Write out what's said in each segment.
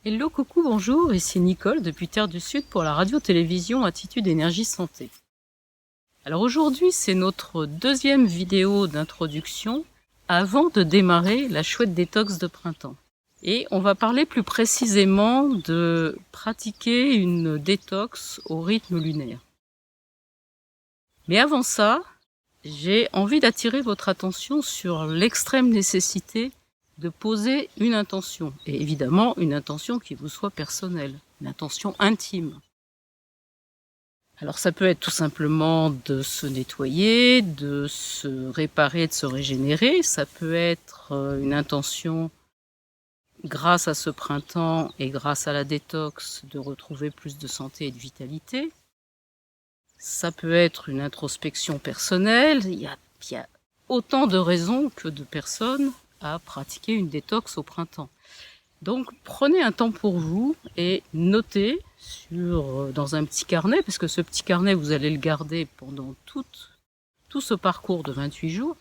Hello, coucou, bonjour, ici Nicole depuis Terre du Sud pour la radio-télévision Attitude Énergie Santé. Alors aujourd'hui, c'est notre deuxième vidéo d'introduction avant de démarrer la chouette détox de printemps. Et on va parler plus précisément de pratiquer une détox au rythme lunaire. Mais avant ça, j'ai envie d'attirer votre attention sur l'extrême nécessité de poser une intention, et évidemment une intention qui vous soit personnelle, une intention intime. Alors ça peut être tout simplement de se nettoyer, de se réparer, de se régénérer, ça peut être une intention grâce à ce printemps et grâce à la détox de retrouver plus de santé et de vitalité. Ça peut être une introspection personnelle, il y a autant de raisons que de personnes à pratiquer une détox au printemps. Donc prenez un temps pour vous et notez dans un petit carnet, parce que ce petit carnet vous allez le garder pendant tout ce parcours de 28 jours,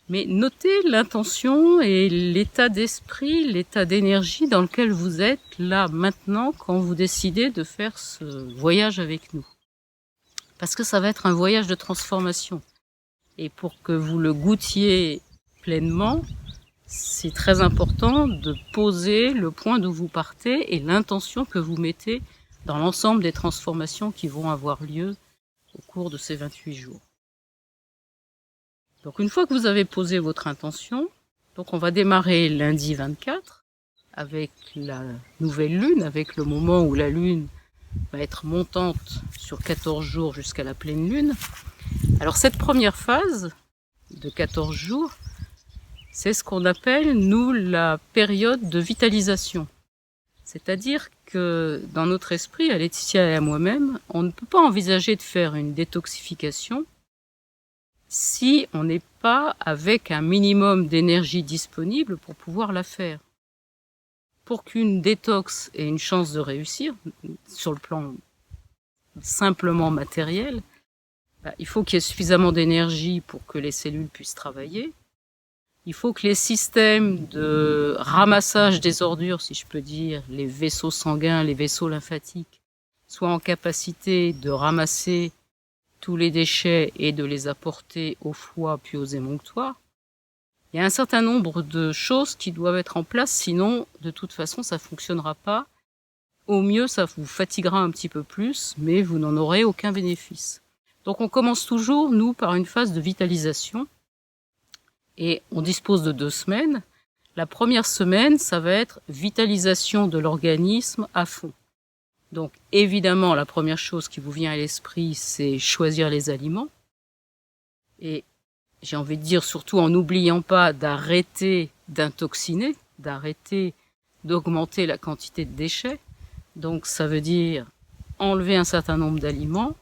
mais notez l'intention et l'état d'esprit, l'état d'énergie dans lequel vous êtes là maintenant quand vous décidez de faire ce voyage avec nous. Parce que ça va être un voyage de transformation. Et pour que vous le goûtiez pleinement, c'est très important de poser le point d'où vous partez et l'intention que vous mettez dans l'ensemble des transformations qui vont avoir lieu au cours de ces 28 jours. Donc une fois que vous avez posé votre intention, donc on va démarrer lundi 24 avec la nouvelle lune, avec le moment où la lune va être montante sur 14 jours jusqu'à la pleine lune. Alors cette première phase de 14 jours, c'est ce qu'on appelle, nous, la période de vitalisation. C'est-à-dire que dans notre esprit, à Laetitia et à moi-même, on ne peut pas envisager de faire une détoxification si on n'est pas avec un minimum d'énergie disponible pour pouvoir la faire. Pour qu'une détox ait une chance de réussir, sur le plan simplement matériel, il faut qu'il y ait suffisamment d'énergie pour que les cellules puissent travailler. Il faut que les systèmes de ramassage des ordures, si je peux dire, les vaisseaux sanguins, les vaisseaux lymphatiques, soient en capacité de ramasser tous les déchets et de les apporter au foie puis aux émonctoires. Il y a un certain nombre de choses qui doivent être en place, sinon, de toute façon, ça fonctionnera pas. Au mieux, ça vous fatiguera un petit peu plus, mais vous n'en aurez aucun bénéfice. Donc on commence toujours, nous, par une phase de vitalisation. Et on dispose de 2 semaines. La première semaine, ça va être vitalisation de l'organisme à fond. Donc évidemment, la première chose qui vous vient à l'esprit, c'est choisir les aliments. Et j'ai envie de dire surtout en n'oubliant pas d'arrêter d'intoxiner, d'arrêter d'augmenter la quantité de déchets. Donc ça veut dire enlever un certain nombre d'aliments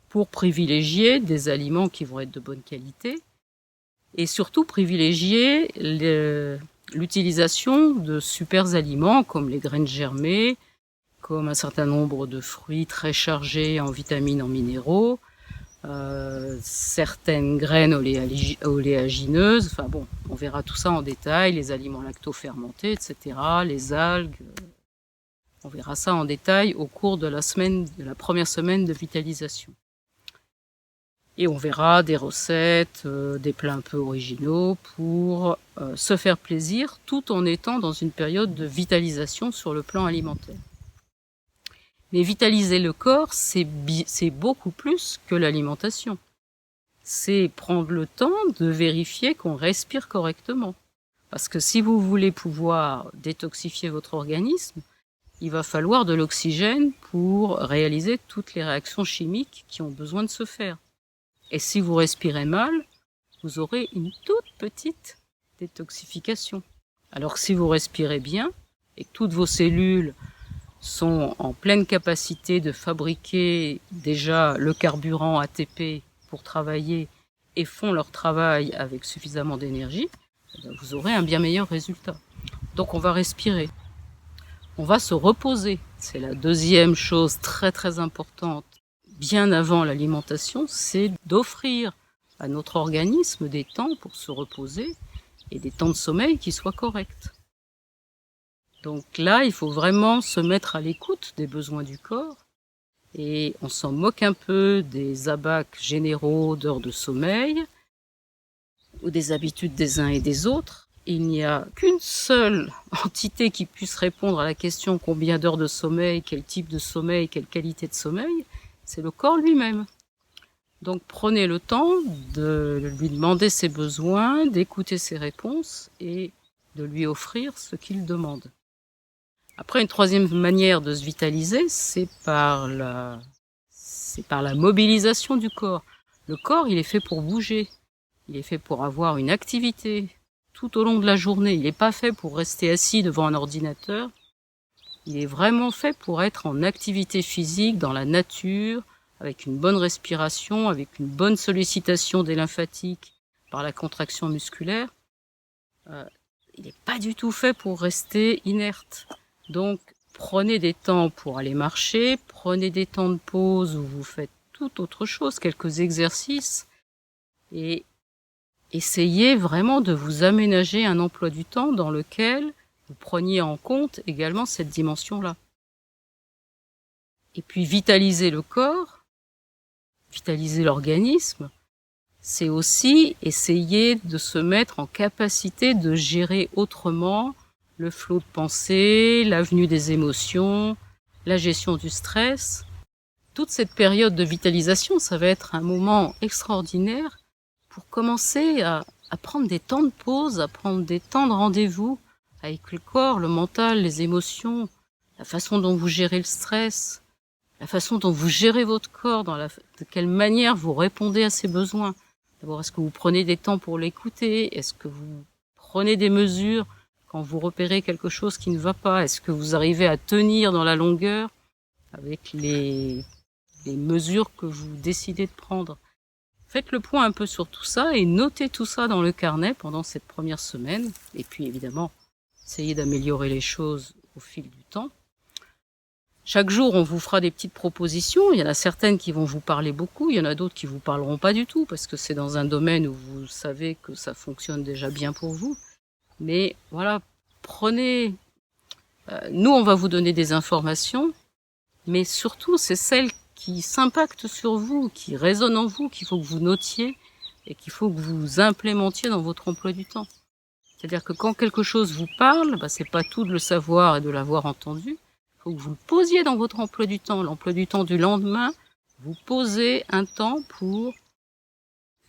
pour privilégier des aliments qui vont être de bonne qualité. Et surtout privilégier l'utilisation de super aliments comme les graines germées, comme un certain nombre de fruits très chargés en vitamines, en minéraux, certaines graines oléagineuses, enfin bon, on verra tout ça en détail, les aliments lactofermentés, etc., les algues, on verra ça en détail au cours de la première semaine de vitalisation. Et on verra des recettes, des plats un peu originaux pour se faire plaisir tout en étant dans une période de vitalisation sur le plan alimentaire. Mais vitaliser le corps, c'est beaucoup plus que l'alimentation. C'est prendre le temps de vérifier qu'on respire correctement. Parce que si vous voulez pouvoir détoxifier votre organisme, il va falloir de l'oxygène pour réaliser toutes les réactions chimiques qui ont besoin de se faire. Et si vous respirez mal, vous aurez une toute petite détoxification. Alors que si vous respirez bien et que toutes vos cellules sont en pleine capacité de fabriquer déjà le carburant ATP pour travailler et font leur travail avec suffisamment d'énergie, vous aurez un bien meilleur résultat. Donc on va respirer. On va se reposer. C'est la deuxième chose très très importante. Bien avant l'alimentation, c'est d'offrir à notre organisme des temps pour se reposer et des temps de sommeil qui soient corrects. Donc là, il faut vraiment se mettre à l'écoute des besoins du corps. Et on s'en moque un peu des abacs généraux d'heures de sommeil ou des habitudes des uns et des autres. Il n'y a qu'une seule entité qui puisse répondre à la question combien d'heures de sommeil, quel type de sommeil, quelle qualité de sommeil, c'est le corps lui-même. Donc prenez le temps de lui demander ses besoins, d'écouter ses réponses et de lui offrir ce qu'il demande. Après, une troisième manière de se vitaliser, c'est par la mobilisation du corps. Le corps, il est fait pour bouger. Il est fait pour avoir une activité tout au long de la journée. Il n'est pas fait pour rester assis devant un ordinateur. Il est vraiment fait pour être en activité physique, dans la nature, avec une bonne respiration, avec une bonne sollicitation des lymphatiques par la contraction musculaire. Il n'est pas du tout fait pour rester inerte. Donc, prenez des temps pour aller marcher, prenez des temps de pause où vous faites toute autre chose, quelques exercices, et essayez vraiment de vous aménager un emploi du temps dans lequel vous preniez en compte également cette dimension-là. Et puis, vitaliser le corps, vitaliser l'organisme, c'est aussi essayer de se mettre en capacité de gérer autrement le flot de pensée, l'avenue des émotions, la gestion du stress. Toute cette période de vitalisation, ça va être un moment extraordinaire pour commencer à prendre des temps de pause, à prendre des temps de rendez-vous avec le corps, le mental, les émotions, la façon dont vous gérez le stress, la façon dont vous gérez votre corps, de quelle manière vous répondez à ses besoins. D'abord, est-ce que vous prenez des temps pour l'écouter? Est-ce que vous prenez des mesures quand vous repérez quelque chose qui ne va pas? Est-ce que vous arrivez à tenir dans la longueur avec les mesures que vous décidez de prendre? Faites le point un peu sur tout ça et notez tout ça dans le carnet pendant cette première semaine. Et puis évidemment, essayez d'améliorer les choses au fil du temps. Chaque jour, on vous fera des petites propositions. Il y en a certaines qui vont vous parler beaucoup, il y en a d'autres qui vous parleront pas du tout parce que c'est dans un domaine où vous savez que ça fonctionne déjà bien pour vous. Mais voilà, prenez... nous, on va vous donner des informations, mais surtout, c'est celles qui s'impactent sur vous, qui résonnent en vous, qu'il faut que vous notiez et qu'il faut que vous implémentiez dans votre emploi du temps. C'est-à-dire que quand quelque chose vous parle, c'est pas tout de le savoir et de l'avoir entendu. Il faut que vous le posiez dans votre emploi du temps. L'emploi du temps du lendemain, vous posez un temps pour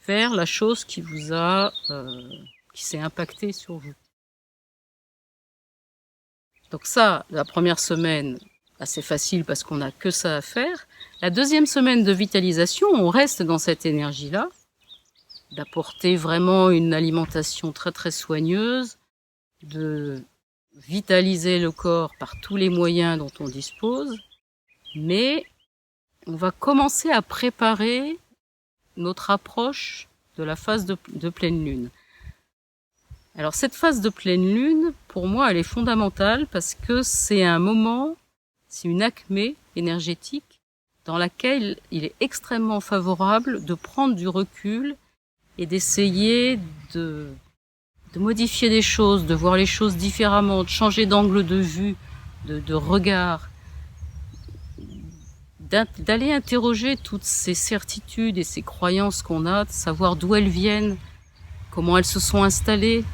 faire la chose qui vous a... qui s'est impactée sur vous. Donc ça, la première semaine, c'est facile parce qu'on n'a que ça à faire. La deuxième semaine de vitalisation, on reste dans cette énergie-là, d'apporter vraiment une alimentation très très soigneuse, de vitaliser le corps par tous les moyens dont on dispose, mais on va commencer à préparer notre approche de la phase de pleine lune. Alors cette phase de pleine lune, pour moi, elle est fondamentale parce que c'est un moment, c'est une acmé énergétique dans laquelle il est extrêmement favorable de prendre du recul et d'essayer de modifier des choses, de voir les choses différemment, de changer d'angle de vue, de regard, d'aller interroger toutes ces certitudes et ces croyances qu'on a, de savoir d'où elles viennent, comment elles se sont installées.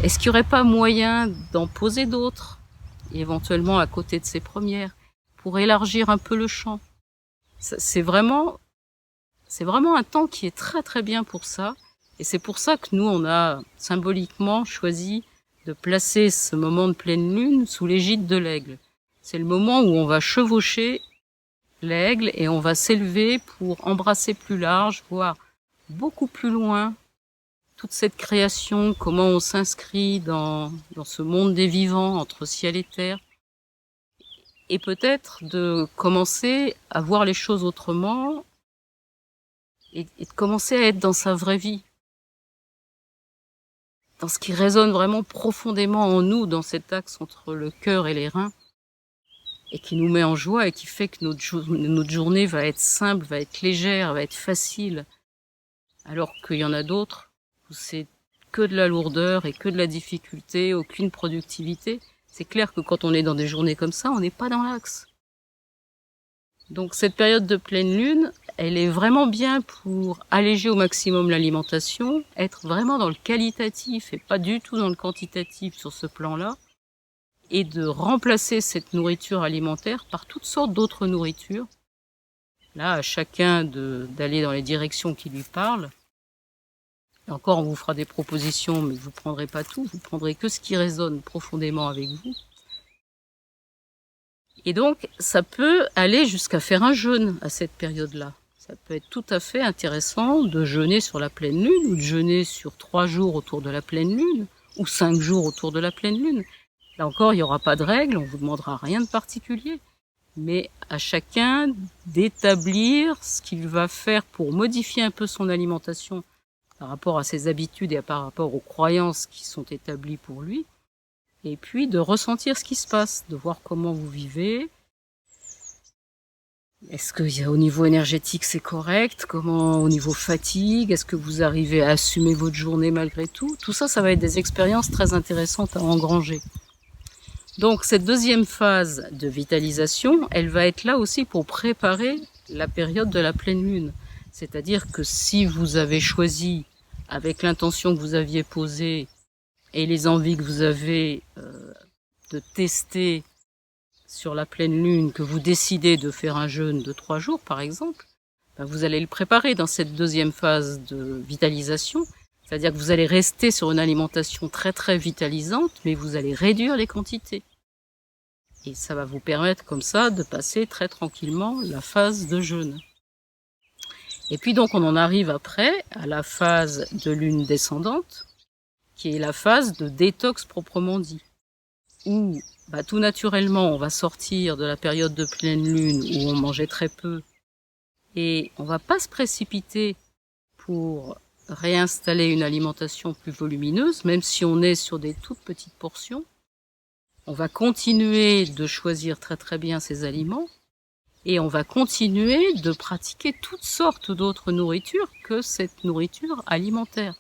Est-ce qu'il n'y aurait pas moyen d'en poser d'autres, et éventuellement à côté de ces premières, pour élargir un peu le champ? C'est vraiment un temps qui est très très bien pour ça. Et c'est pour ça que nous, on a symboliquement choisi de placer ce moment de pleine lune sous l'égide de l'aigle. C'est le moment où on va chevaucher l'aigle et on va s'élever pour embrasser plus large, voir beaucoup plus loin toute cette création, comment on s'inscrit dans ce monde des vivants entre ciel et terre. Et peut-être de commencer à voir les choses autrement et de commencer à être dans sa vraie vie. Dans ce qui résonne vraiment profondément en nous, dans cet axe entre le cœur et les reins, et qui nous met en joie et qui fait que notre journée va être simple, va être légère, va être facile, alors qu'il y en a d'autres où c'est que de la lourdeur et que de la difficulté, aucune productivité. c'est clair que quand on est dans des journées comme ça, on n'est pas dans l'axe. Donc cette période de pleine lune, elle est vraiment bien pour alléger au maximum l'alimentation, être vraiment dans le qualitatif et pas du tout dans le quantitatif sur ce plan-là, et de remplacer cette nourriture alimentaire par toutes sortes d'autres nourritures. Là, à chacun d'aller dans les directions qui lui parlent. Et encore, on vous fera des propositions, mais vous ne prendrez pas tout, vous prendrez que ce qui résonne profondément avec vous. Et donc, ça peut aller jusqu'à faire un jeûne à cette période-là. Ça peut être tout à fait intéressant de jeûner sur la pleine lune, ou de jeûner sur 3 jours autour de la pleine lune, ou 5 jours autour de la pleine lune. Là encore, il n'y aura pas de règle, on vous demandera rien de particulier. Mais à chacun d'établir ce qu'il va faire pour modifier un peu son alimentation par rapport à ses habitudes et par rapport aux croyances qui sont établies pour lui. Et puis de ressentir ce qui se passe, de voir comment vous vivez. Est-ce que au niveau énergétique c'est correct? Comment au niveau fatigue? Est-ce que vous arrivez à assumer votre journée malgré tout? Tout ça, ça va être des expériences très intéressantes à engranger. Donc cette deuxième phase de vitalisation, elle va être là aussi pour préparer la période de la pleine lune. C'est-à-dire que si vous avez choisi, avec l'intention que vous aviez posée, et les envies que vous avez de tester sur la pleine lune, que vous décidez de faire un jeûne de 3 jours par exemple, ben vous allez le préparer dans cette deuxième phase de vitalisation, c'est-à-dire que vous allez rester sur une alimentation très très vitalisante, mais vous allez réduire les quantités. Et ça va vous permettre comme ça de passer très tranquillement la phase de jeûne. Et puis donc on en arrive après à la phase de lune descendante, qui est la phase de détox proprement dit, où tout naturellement on va sortir de la période de pleine lune où on mangeait très peu, et on va pas se précipiter pour réinstaller une alimentation plus volumineuse, même si on est sur des toutes petites portions. On va continuer de choisir très très bien ces aliments, et on va continuer de pratiquer toutes sortes d'autres nourritures que cette nourriture alimentaire.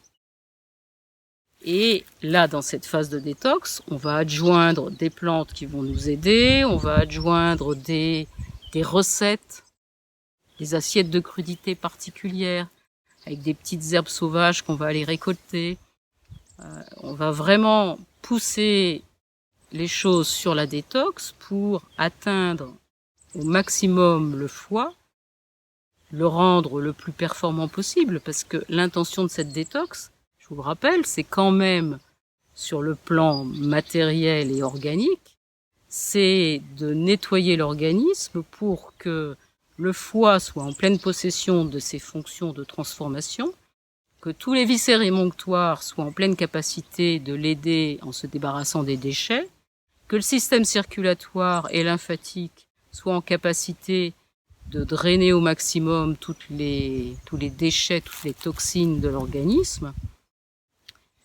Et là, dans cette phase de détox, on va adjoindre des plantes qui vont nous aider, on va adjoindre des recettes, des assiettes de crudité particulières, avec des petites herbes sauvages qu'on va aller récolter. On va vraiment pousser les choses sur la détox pour atteindre au maximum le foie, le rendre le plus performant possible, parce que l'intention de cette détox, je vous le rappelle, c'est quand même, sur le plan matériel et organique, c'est de nettoyer l'organisme pour que le foie soit en pleine possession de ses fonctions de transformation, que tous les viscères émonctoires soient en pleine capacité de l'aider en se débarrassant des déchets, que le système circulatoire et lymphatique soient en capacité de drainer au maximum tous les déchets, toutes les toxines de l'organisme.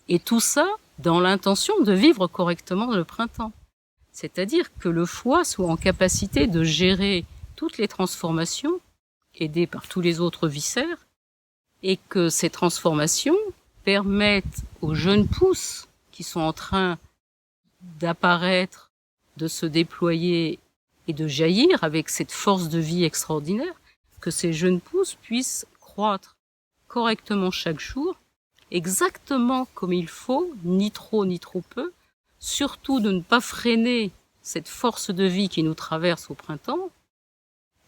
Et tout ça dans l'intention de vivre correctement le printemps. C'est-à-dire que le foie soit en capacité de gérer toutes les transformations, aidé par tous les autres viscères, et que ces transformations permettent aux jeunes pousses qui sont en train d'apparaître, de se déployer et de jaillir avec cette force de vie extraordinaire, que ces jeunes pousses puissent croître correctement chaque jour, exactement comme il faut, ni trop peu, surtout de ne pas freiner cette force de vie qui nous traverse au printemps,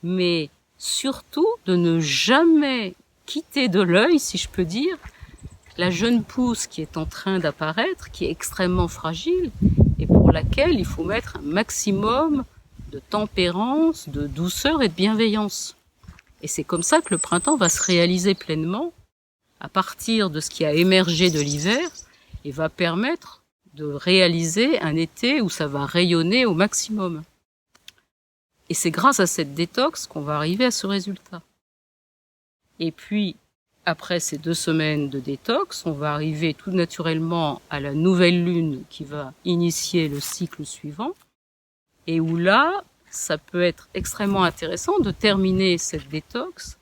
mais surtout de ne jamais quitter de l'œil, si je peux dire, la jeune pousse qui est en train d'apparaître, qui est extrêmement fragile et pour laquelle il faut mettre un maximum de tempérance, de douceur et de bienveillance. Et c'est comme ça que le printemps va se réaliser pleinement à partir de ce qui a émergé de l'hiver et va permettre de réaliser un été où ça va rayonner au maximum. Et c'est grâce à cette détox qu'on va arriver à ce résultat. Et puis, après ces 2 semaines de détox, on va arriver tout naturellement à la nouvelle lune qui va initier le cycle suivant, et où là, ça peut être extrêmement intéressant de terminer cette détox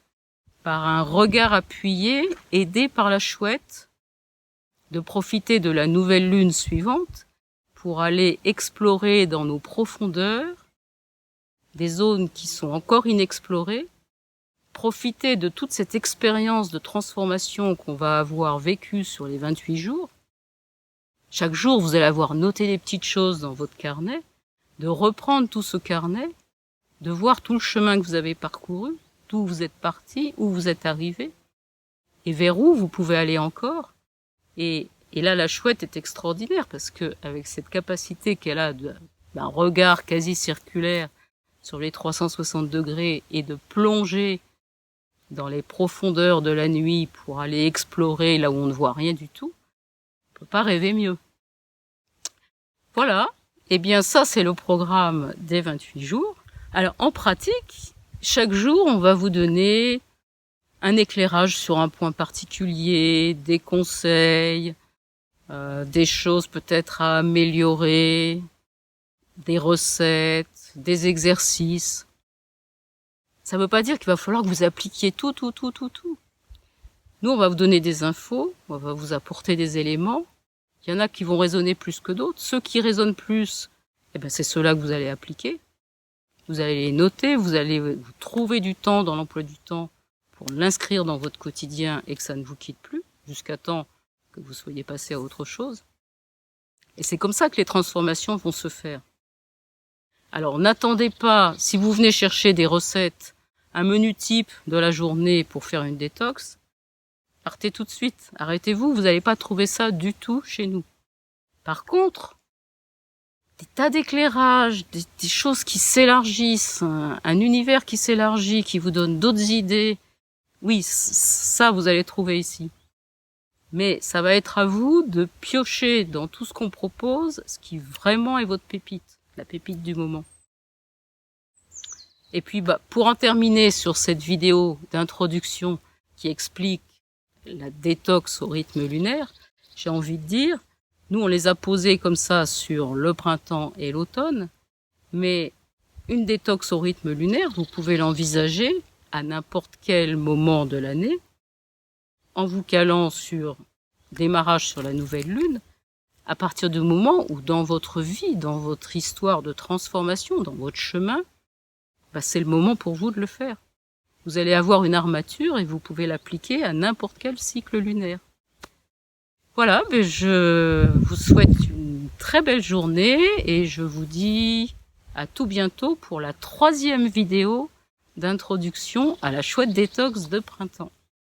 par un regard appuyé, aidé par la chouette, de profiter de la nouvelle lune suivante pour aller explorer dans nos profondeurs des zones qui sont encore inexplorées, profiter de toute cette expérience de transformation qu'on va avoir vécue sur les 28 jours. Chaque jour, vous allez avoir noté des petites choses dans votre carnet, de reprendre tout ce carnet, de voir tout le chemin que vous avez parcouru, d'où vous êtes parti, où vous êtes arrivé, et vers où vous pouvez aller encore. Et là, la chouette est extraordinaire parce que avec cette capacité qu'elle a d'un regard quasi circulaire sur les 360 degrés et de plonger dans les profondeurs de la nuit pour aller explorer là où on ne voit rien du tout, on peut pas rêver mieux. Voilà. Eh bien, ça, c'est le programme des 28 jours. Alors, en pratique, chaque jour, on va vous donner un éclairage sur un point particulier, des conseils, des choses peut-être à améliorer, des recettes, des exercices. Ça ne veut pas dire qu'il va falloir que vous appliquiez tout. Nous, on va vous donner des infos, on va vous apporter des éléments. Il y en a qui vont résonner plus que d'autres. Ceux qui résonnent plus, eh ben, c'est ceux-là que vous allez appliquer. Vous allez les noter, vous allez vous trouver du temps dans l'emploi du temps pour l'inscrire dans votre quotidien et que ça ne vous quitte plus, jusqu'à temps que vous soyez passé à autre chose. Et c'est comme ça que les transformations vont se faire. Alors n'attendez pas, si vous venez chercher des recettes, un menu type de la journée pour faire une détox, partez tout de suite, arrêtez-vous, vous n'allez pas trouver ça du tout chez nous. Par contre, des tas d'éclairages, des choses qui s'élargissent, un univers qui s'élargit, qui vous donne d'autres idées, oui, ça vous allez trouver ici. Mais ça va être à vous de piocher dans tout ce qu'on propose, ce qui vraiment est votre pépite, la pépite du moment. Et puis, pour en terminer sur cette vidéo d'introduction qui explique la détox au rythme lunaire, j'ai envie de dire, nous on les a posés comme ça sur le printemps et l'automne, mais une détox au rythme lunaire, vous pouvez l'envisager à n'importe quel moment de l'année, en vous calant sur démarrage sur la nouvelle lune, à partir du moment où dans votre vie, dans votre histoire de transformation, dans votre chemin, c'est le moment pour vous de le faire. Vous allez avoir une armature et vous pouvez l'appliquer à n'importe quel cycle lunaire. Voilà, je vous souhaite une très belle journée et je vous dis à tout bientôt pour la 3e vidéo d'introduction à la chouette détox de printemps.